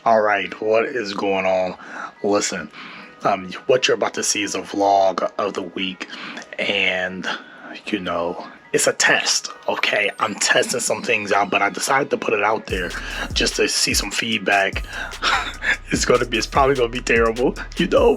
All right, what is going on? Listen, what you're about to see is a vlog of the week, and you know, it's a test. Okay, I'm testing some things out, but I decided to put it out there just to see some feedback. It's probably gonna be terrible,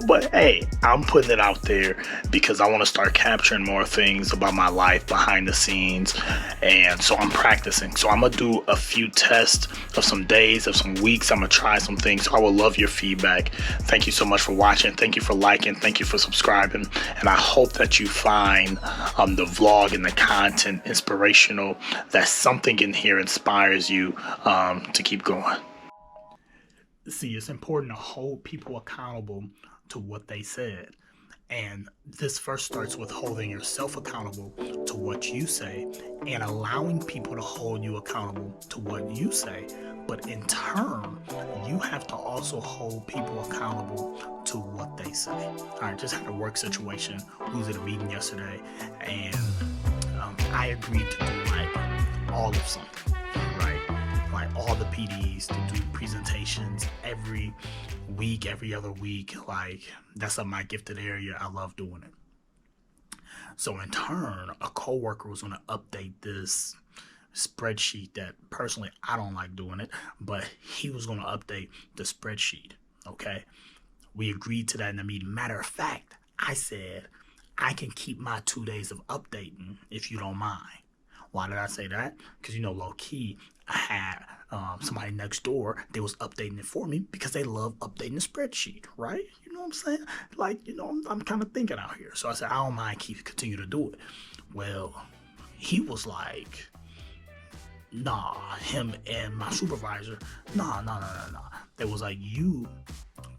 but hey, I'm putting it out there because I want to start capturing more things about my life behind the scenes, and so I'm practicing. So I'm gonna do a few tests of some days, of some weeks. I'm gonna try some things. So I would love your feedback. Thank you so much for watching. Thank you for liking. Thank you for subscribing, and I hope that you find the vlog and the content inspirational, that something in here inspires you to keep going. See, it's important to hold people accountable to what they said. And this first starts with holding yourself accountable to what you say and allowing people to hold you accountable to what you say. But in turn, you have to also hold people accountable to what they say. All right, just had a work situation. We was at a meeting yesterday, and I agreed to do like all of something, right? Like all the PDs, to do presentations every week, every other week. Like, that's my gifted area. I love doing it. So in turn, a coworker was going to update this spreadsheet that personally I don't like doing it, but he was going to update the spreadsheet. Okay, we agreed to that in the meeting. Matter of fact, I said I can keep my 2 days of updating if you don't mind. Why did I say that? Because, low key, I had somebody next door, they was updating it for me because they love updating the spreadsheet, right? You know what I'm saying? Like, I'm kind of thinking out here. So I said, I don't mind, continue to do it. Well, he was like, nah, him and my supervisor, nah. They was like, you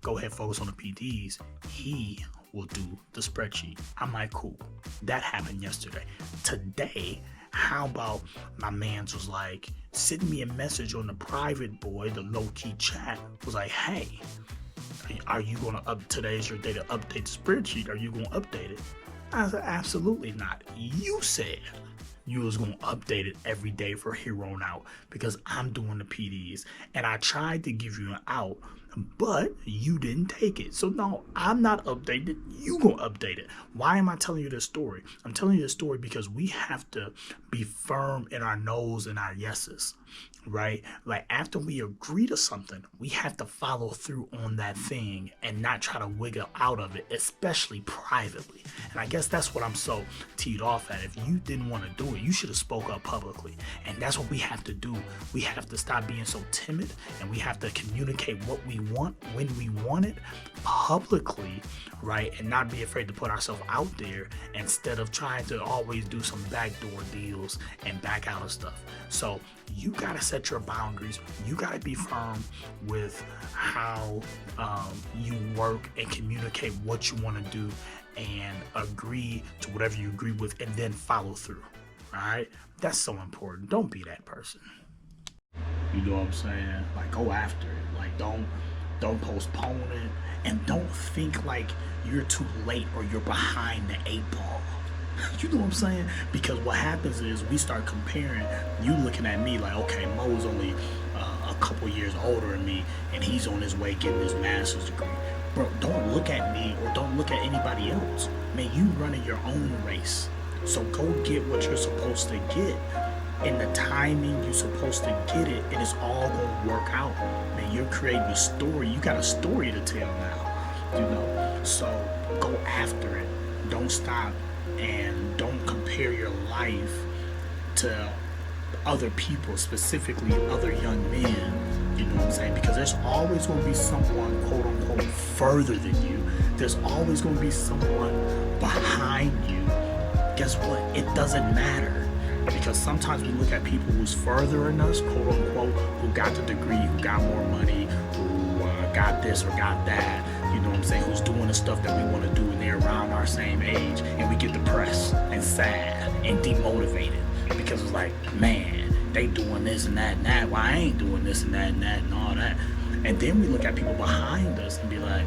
go ahead, focus on the PDs. He will do the spreadsheet. I'm like, cool. That happened yesterday. Today, how about my mans was like, send me a message on the private boy, the low-key chat, was like, hey, are you going to today's your day to update the spreadsheet? Are you going to update it? I said, absolutely not. You said you was going to update it every day for here on out because I'm doing the PDs. And I tried to give you an out, but you didn't take it. So no, I'm not updating it. You gonna update it. Why am I telling you this story? I'm telling you this story because we have to be firm in our no's and our yeses, right? Like, after we agree to something, we have to follow through on that thing and not try to wiggle out of it, especially privately. And I guess that's what I'm so teed off at. If you didn't want to do it, you should have spoke up publicly. And that's what we have to do. We have to stop being so timid, and we have to communicate what we want when we want it publicly, right? And not be afraid to put ourselves out there instead of trying to always do some backdoor deals and back out of stuff. So you gotta set your boundaries. You gotta be firm with how you work and communicate what you want to do, and agree to whatever you agree with, and then follow through. All right, that's so important. Don't be that person. You know what I'm saying? Like, go after it. Like, don't postpone it, and don't think like you're too late or you're behind the 8 ball. You know what I'm saying? Because what happens is we start comparing. You looking at me like, okay, Mo's only a couple years older than me, and he's on his way getting his master's degree. Bro, don't look at me or don't look at anybody else. Man, you running your own race. So go get what you're supposed to get in the timing you're supposed to get it, and it's all gonna work out. Man, you're creating a story. You got a story to tell now, So go after it. Don't stop, and don't compare your life to other people, specifically other young men. You know what I'm saying? Because there's always going to be someone, quote unquote, further than you. There's always going to be someone behind you. Guess what? It doesn't matter. Because sometimes we look at people who's further than us, quote unquote, who got the degree, who got more money, who got this or got that, you know what I'm saying, who's doing the stuff that we want to do, and they're around our same age, and we get depressed and sad and demotivated because it's like, man, they doing this and that and that, why I ain't doing this and that and all that. And then we look at people behind us and be like,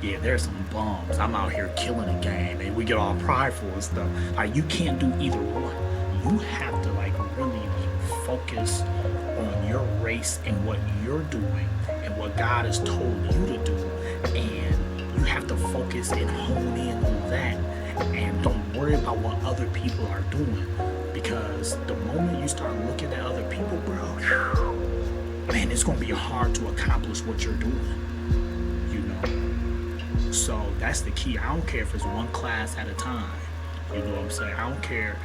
yeah, there's some bums. I'm out here killing the game, and we get all prideful and stuff. Like, you can't do either one. You have to like really focus on your race and what you're doing and what what God has told you to do, and you have to focus and hone in on that, and don't worry about what other people are doing, because the moment you start looking at other people, bro, man, it's gonna be hard to accomplish what you're doing, you know. So that's the key. I don't care if it's one class at a time, you know what I'm saying? I don't care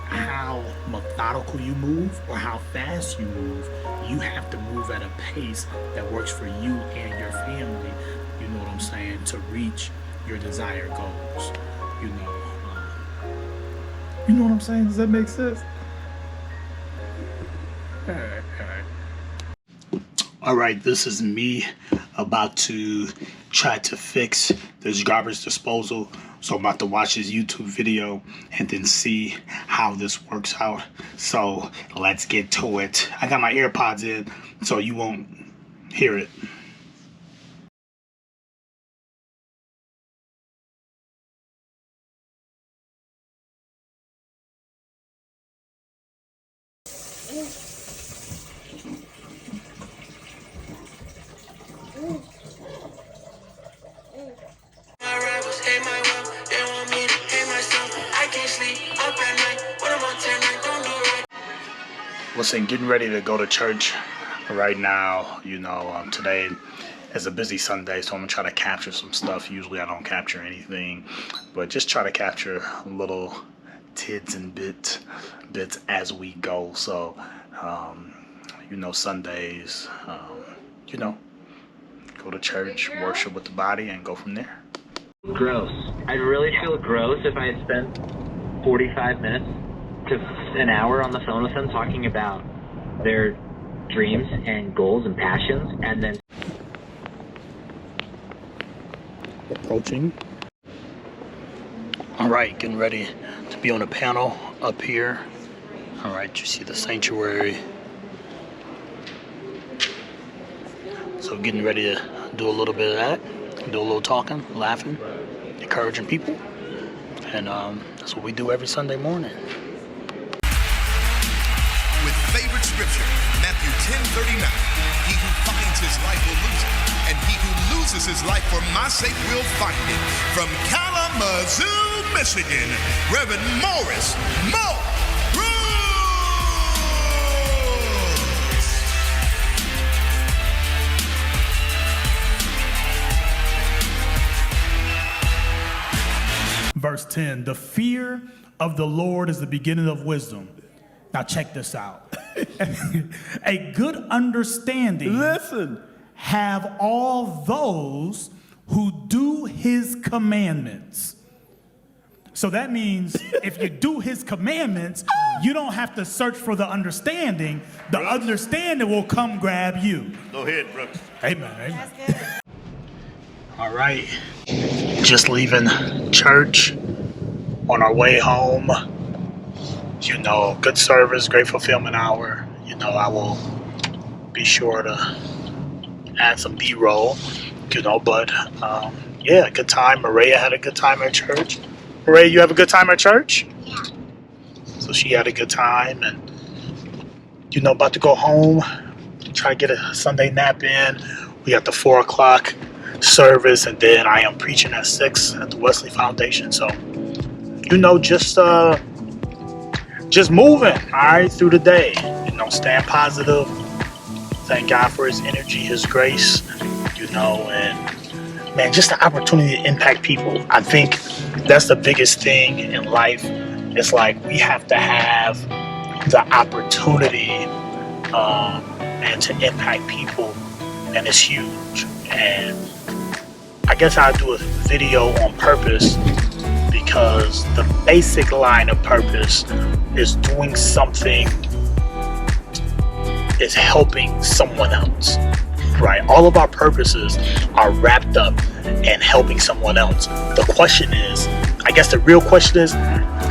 how methodical you move or how fast you move. You have to move at a pace that works for you and your family, you know what I'm saying, to reach your desired goals, you know. You know what I'm saying? Does that make sense? All right, this is me about to try to fix this garbage disposal. So I'm about to watch this YouTube video and then see how this works out. So let's get to it. I got my AirPods in so you won't hear it. Listen, getting ready to go to church right now. You know, today is a busy Sunday, so I'm gonna try to capture some stuff. Usually I don't capture anything, but just try to capture little tidbits and bits as we go. So, you know, Sundays, you know, go to church, worship with the body, and go from there. Gross. I'd really feel gross if I had spent 45 minutes to an hour on the phone with them talking about their dreams and goals and passions, and then approaching. All right, getting ready to be on a panel up here. All right, you see the sanctuary. So getting ready to do a little bit of that, do a little talking, laughing, encouraging people, and that's what we do every Sunday morning. With favorite scripture, Matthew 10:39, he who finds his life will lose it, and he who loses his life for my sake will find it. From Kalamazoo, Michigan, Reverend Morris Mo Verse 10, the fear of the Lord is the beginning of wisdom. Now check this out. A good understanding, listen, have all those who do his commandments. So that means if you do his commandments, you don't have to search for the understanding. The understanding will come grab you. Go ahead, Brooks. Amen. Amen. That's good. All right, just leaving church, on our way home. You know, good service, great fulfillment hour. You know, I will be sure to add some B-roll, you know, but yeah, good time. Maria had a good time at church. Maria, you have a good time at church? Yeah. So she had a good time, and, you know, about to go home, try to get a Sunday nap in. We got the 4 o'clock service, and then I am preaching at 6 at the Wesley Foundation. So, you know, just moving, all right, through the day. You know, staying positive. Thank God for his energy, his grace, you know, and man, just the opportunity to impact people. I think that's the biggest thing in life. It's like we have to have the opportunity and to impact people, and it's huge. And I guess I'll do a video on purpose, because the basic line of purpose is doing something, is helping someone else, right? All of our purposes are wrapped up in helping someone else. The question is, I guess the real question is,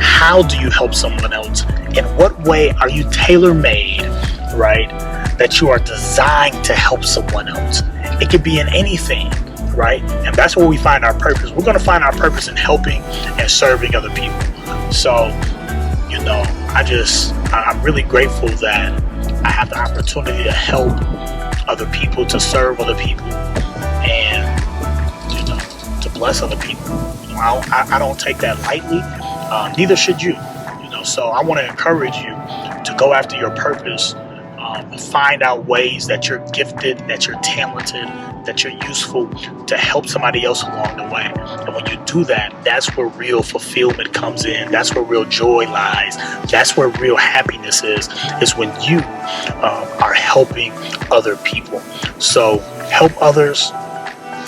how do you help someone else? In what way are you tailor-made, right? That you are designed to help someone else. It could be in anything, right? And that's where we find our purpose. We're going to find our purpose in helping and serving other people. So, you know, I'm really grateful that I have the opportunity to help other people, to serve other people, and to bless other people. I don't take that lightly. Neither should you. So I want to encourage you to go after your purpose. Find out ways that you're gifted, that you're talented, that you're useful to help somebody else along the way. And when you do that, that's where real fulfillment comes in. That's where real joy lies. That's where real happiness is when you are helping other people. So help others,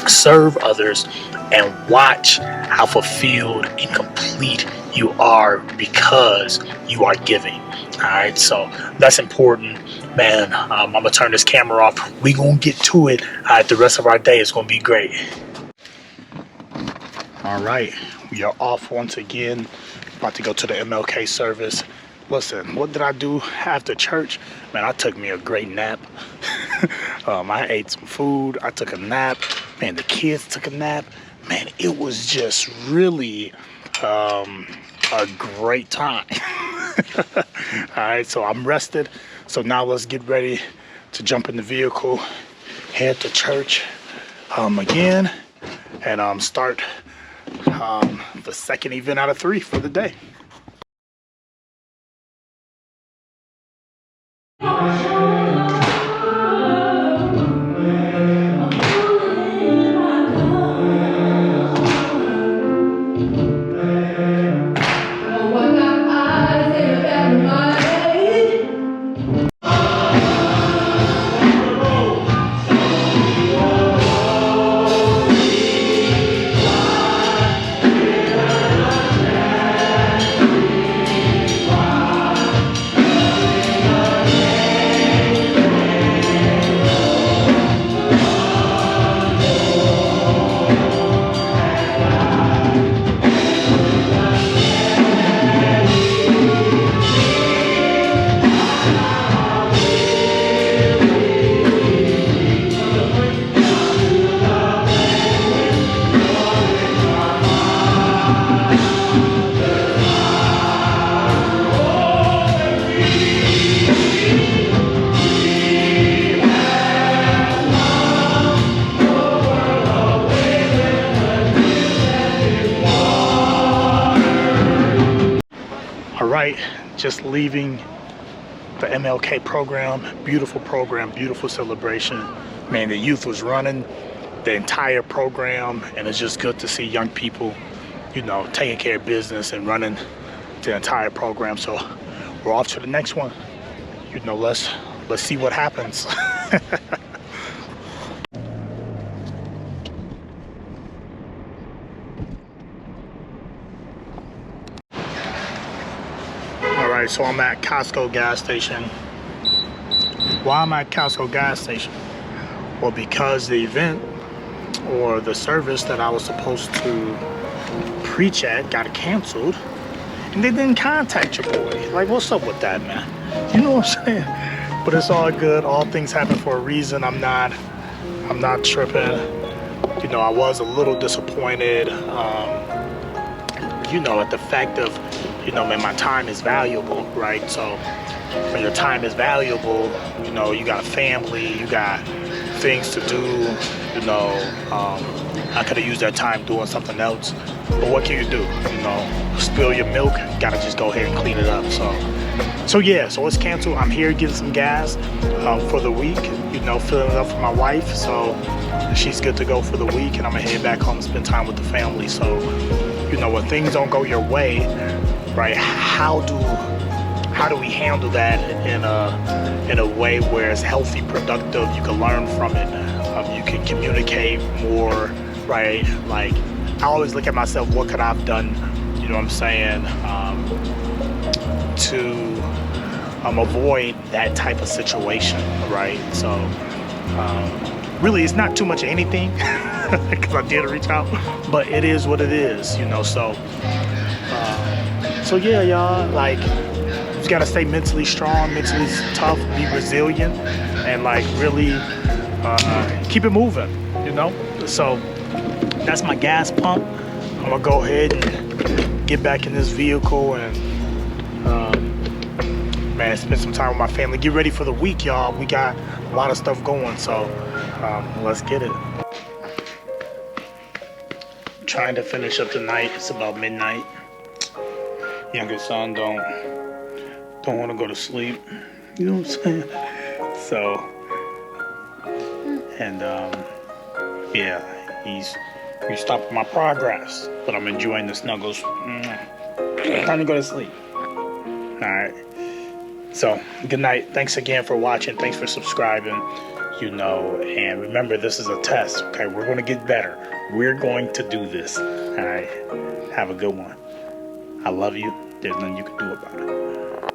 serve others, and watch how fulfilled and complete you are because you are giving. All right, so that's important, man. I'm gonna turn this camera off. We gonna get to it. The rest of our day is gonna be great. All right, we are off once again. About to go to the MLK service. Listen, what did I do after church? Man, I took me a great nap. I ate some food. I took a nap. Man, the kids took a nap. Man, it was just really a great time. All right, so I'm rested. So now let's get ready to jump in the vehicle, head to church again, and start the second event out of 3 for the day. Just leaving the MLK program, beautiful celebration. Man, the youth was running the entire program, and it's just good to see young people, taking care of business and running the entire program. So we're off to the next one. Let's see what happens. Alright, so I'm at Costco gas station. Why am I at Costco gas station? Well, because the event or the service that I was supposed to preach at got canceled, and they didn't contact your boy. Like, what's up with that, man? You know what I'm saying? But it's all good. All things happen for a reason. I'm not tripping. I was a little disappointed, at the fact of, man, my time is valuable, right? So when your time is valuable, you got a family, you got things to do, I could have used that time doing something else. But what can you do? Spill your milk, gotta just go ahead and clean it up. So yeah, so it's canceled. I'm here getting some gas for the week, filling it up for my wife. So she's good to go for the week, and I'm gonna head back home and spend time with the family. So, when things don't go your way, right? How do we handle that in a way where it's healthy, productive? You can learn from it. You can communicate more, right? Like, I always look at myself. What could I have done? You know what I'm saying? To avoid that type of situation, right? So really, it's not too much of anything because I did reach out, but it is what it is, So yeah, y'all, like, you just gotta stay mentally strong, mentally tough, be resilient, and like really keep it moving, So that's my gas pump. I'm gonna go ahead and get back in this vehicle, and man, man. Spend some time with my family. Get ready for the week, y'all. We got a lot of stuff going, so let's get it. Trying to finish up tonight. It's about midnight. Youngest son don't want to go to sleep. You know what I'm saying? So, and yeah, he's stopping my progress, but I'm enjoying the snuggles. Time to go to sleep. All right. So, good night. Thanks again for watching. Thanks for subscribing. You know, and remember, this is a test. Okay, we're going to get better. We're going to do this. All right. Have a good one. I love you. There's nothing you can do about it.